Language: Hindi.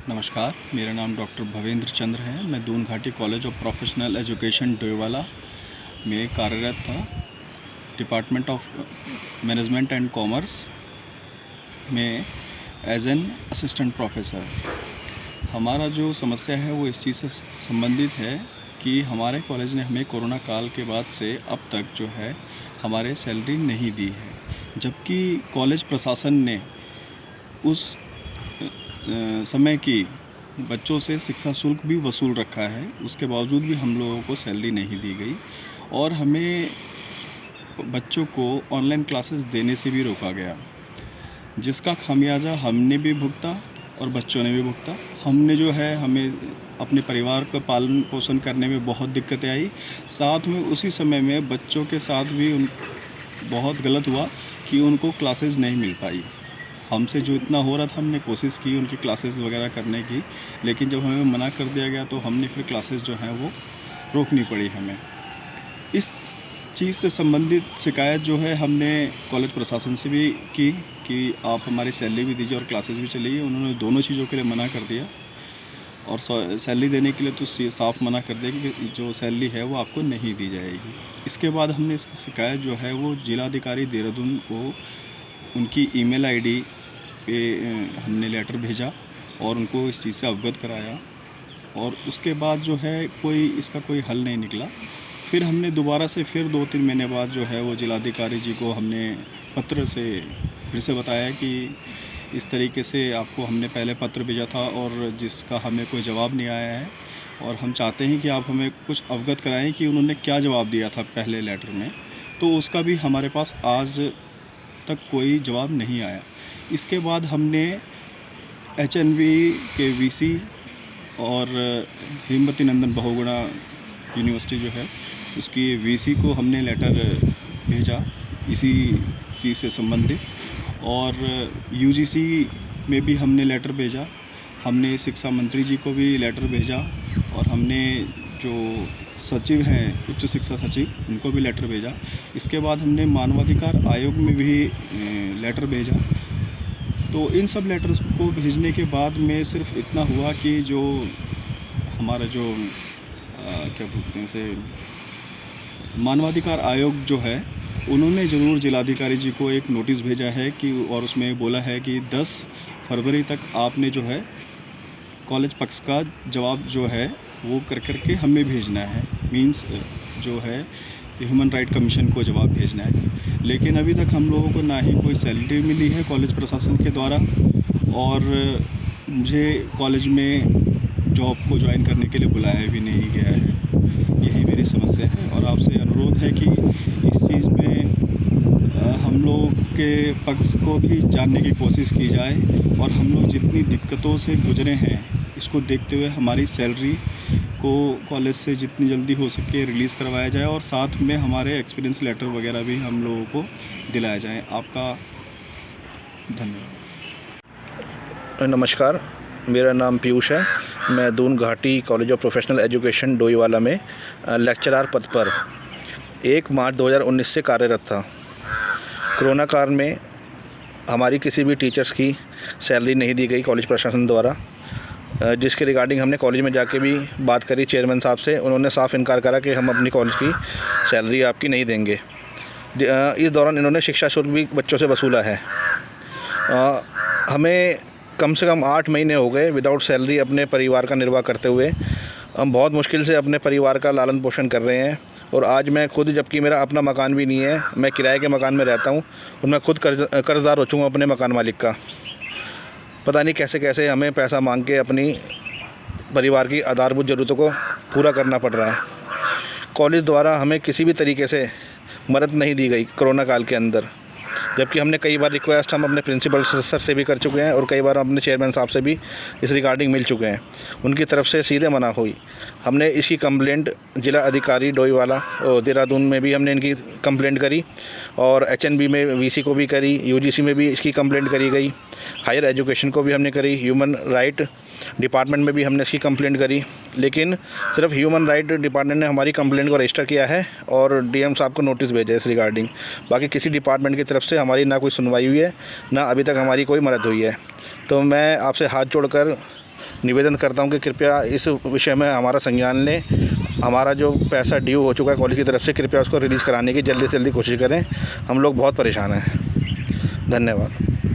नमस्कार, मेरा नाम डॉक्टर भवेंद्र चंद्र है। मैं दून घाटी college of professional education Doiwala में कार्यरत था। Department of management and commerce में एज एन असिस्टेंट प्रोफेसर। हमारा जो समस्या है वो इस चीज़ से संबंधित है कि हमारे कॉलेज ने हमें कोरोना काल के बाद से अब तक जो है हमारे सैलरी नहीं दी है, जबकि कॉलेज प्रशासन ने उस समय की बच्चों से शिक्षा शुल्क भी वसूल रखा है। उसके बावजूद भी हम लोगों को सैलरी नहीं दी गई और हमें बच्चों को ऑनलाइन क्लासेस देने से भी रोका गया, जिसका खामियाजा हमने भी भुगता और बच्चों ने भी भुगता। हमने जो है हमें अपने परिवार का पालन पोषण करने में बहुत दिक्कतें आई। साथ में उसी समय में बच्चों के साथ भी बहुत गलत हुआ कि उनको क्लासेस नहीं मिल पाई। हमसे जो इतना हो रहा था हमने कोशिश की उनकी क्लासेस वगैरह करने की, लेकिन जब हमें मना कर दिया गया तो हमने फिर क्लासेस जो हैं वो रोकनी पड़ी हमें। इस चीज़ से संबंधित शिकायत जो है हमने कॉलेज प्रशासन से भी की कि आप हमारी सैलरी भी दीजिए और क्लासेस भी चलिए। उन्होंने दोनों चीज़ों के लिए मना कर दिया और सैलरी देने के लिए तो साफ मना कर दिया कि जो सैलरी है वो आपको नहीं दी जाएगी। इसके बाद हमने इसकी शिकायत जो है वो जिलाधिकारी देहरादून को उनकी ईमेल आईडी पे हमने लेटर भेजा और उनको इस चीज़ से अवगत कराया और उसके बाद जो है इसका कोई हल नहीं निकला। फिर हमने दोबारा से फिर 2-3 महीने बाद जो है वो जिलाधिकारी जी को हमने पत्र से फिर से बताया कि इस तरीके से आपको हमने पहले पत्र भेजा था और जिसका हमें कोई जवाब नहीं आया है और हम चाहते हैं कि आप हमें कुछ अवगत कराएं कि उन्होंने क्या जवाब दिया था पहले लेटर में। तो उसका भी हमारे पास आज तक कोई जवाब नहीं आया। इसके बाद हमने HNV के VC और हेमवती नंदन बहुगुणा यूनिवर्सिटी जो है उसकी VC को हमने लेटर भेजा इसी चीज़ से संबंधित, और UGC में भी हमने लेटर भेजा। हमने शिक्षा मंत्री जी को भी लेटर भेजा और हमने जो सचिव हैं उच्च शिक्षा सचिव उनको भी लेटर भेजा। इसके बाद हमने मानवाधिकार आयोग में भी लेटर भेजा। तो इन सब लेटर्स को भेजने के बाद में सिर्फ इतना हुआ कि जो हमारा जो क्या बोलते हैं से मानवाधिकार आयोग जो है उन्होंने ज़रूर जिलाधिकारी जी को एक नोटिस भेजा है कि और उसमें बोला है कि 10 फरवरी तक आपने जो है कॉलेज पक्ष का जवाब जो है वो करके हमें भेजना है। मींस जो है ह्यूमन राइट कमीशन को जवाब भेजना है। लेकिन अभी तक हम लोगों को ना ही कोई सैलरी मिली है कॉलेज प्रशासन के द्वारा और मुझे कॉलेज में जॉब को ज्वाइन करने के लिए बुलाया भी नहीं गया है। यही मेरी समस्या है और आपसे अनुरोध है कि इस चीज़ में हम लोग के पक्ष को भी जानने की कोशिश की जाए और हम लोग जितनी दिक्कतों से गुजरे हैं इसको देखते हुए हमारी सैलरी को कॉलेज से जितनी जल्दी हो सके रिलीज़ करवाया जाए और साथ में हमारे एक्सपीरियंस लेटर वगैरह भी हम लोगों को दिलाया जाए। आपका धन्यवाद। नमस्कार, मेरा नाम पीयूष है। मैं दून घाटी college of professional education Doiwala में लेक्चरर पद पर 1 मार्च 2019 से कार्यरत था। कोरोना काल में हमारी किसी भी टीचर्स की सैलरी नहीं दी गई कॉलेज प्रशासन द्वारा, जिसके रिगार्डिंग हमने कॉलेज में जाके भी बात करी चेयरमैन साहब से। उन्होंने साफ इनकार करा कि हम अपनी कॉलेज की सैलरी आपकी नहीं देंगे। इस दौरान इन्होंने शिक्षा शुल्क भी बच्चों से वसूला है। हमें कम से कम 8 महीने हो गए विदाउट सैलरी अपने परिवार का निर्वाह करते हुए। हम बहुत मुश्किल से अपने परिवार का लालन पोषण कर रहे हैं और आज मैं खुद, जबकि मेरा अपना मकान भी नहीं है, मैं किराए के मकान में रहता हूं और मैं खुद कर्ज़दार हो चुका हूं अपने मकान मालिक का। पता नहीं कैसे कैसे हमें पैसा मांग के अपनी परिवार की आधारभूत ज़रूरतों को पूरा करना पड़ रहा है। कॉलेज द्वारा हमें किसी भी तरीके से मदद नहीं दी गई कोरोना काल के अंदर, जबकि हमने कई बार रिक्वेस्ट हम अपने प्रिंसिपल सर से भी कर चुके हैं और कई बार अपने चेयरमैन साहब से भी इस रिगार्डिंग मिल चुके हैं। उनकी तरफ से सीधे मना हुई। हमने इसकी कंप्लेंट जिला अधिकारी डोईवाला और देहरादून में भी हमने इनकी कंप्लेंट करी और HNB में VC को भी करी, UGC में भी इसकी कंप्लेंट करी गई, हायर एजुकेशन को भी हमने करी, ह्यूमन राइट डिपार्टमेंट में भी हमने इसकी कंप्लेंट करी। लेकिन सिर्फ ह्यूमन राइट डिपार्टमेंट ने हमारी कंप्लेंट को रजिस्टर किया है और DM साहब को नोटिस भेजा है इस रिगार्डिंग। बाकी किसी डिपार्टमेंट की तरफ से हमारी ना कोई सुनवाई हुई है, ना अभी तक हमारी कोई मदद हुई है। तो मैं आपसे हाथ जोड़कर निवेदन करता हूं कि कृपया इस विषय में हमारा संज्ञान लें। हमारा जो पैसा ड्यू हो चुका है कॉलेज की तरफ से, कृपया उसको रिलीज़ कराने की जल्दी से जल्दी कोशिश करें। हम लोग बहुत परेशान हैं। धन्यवाद।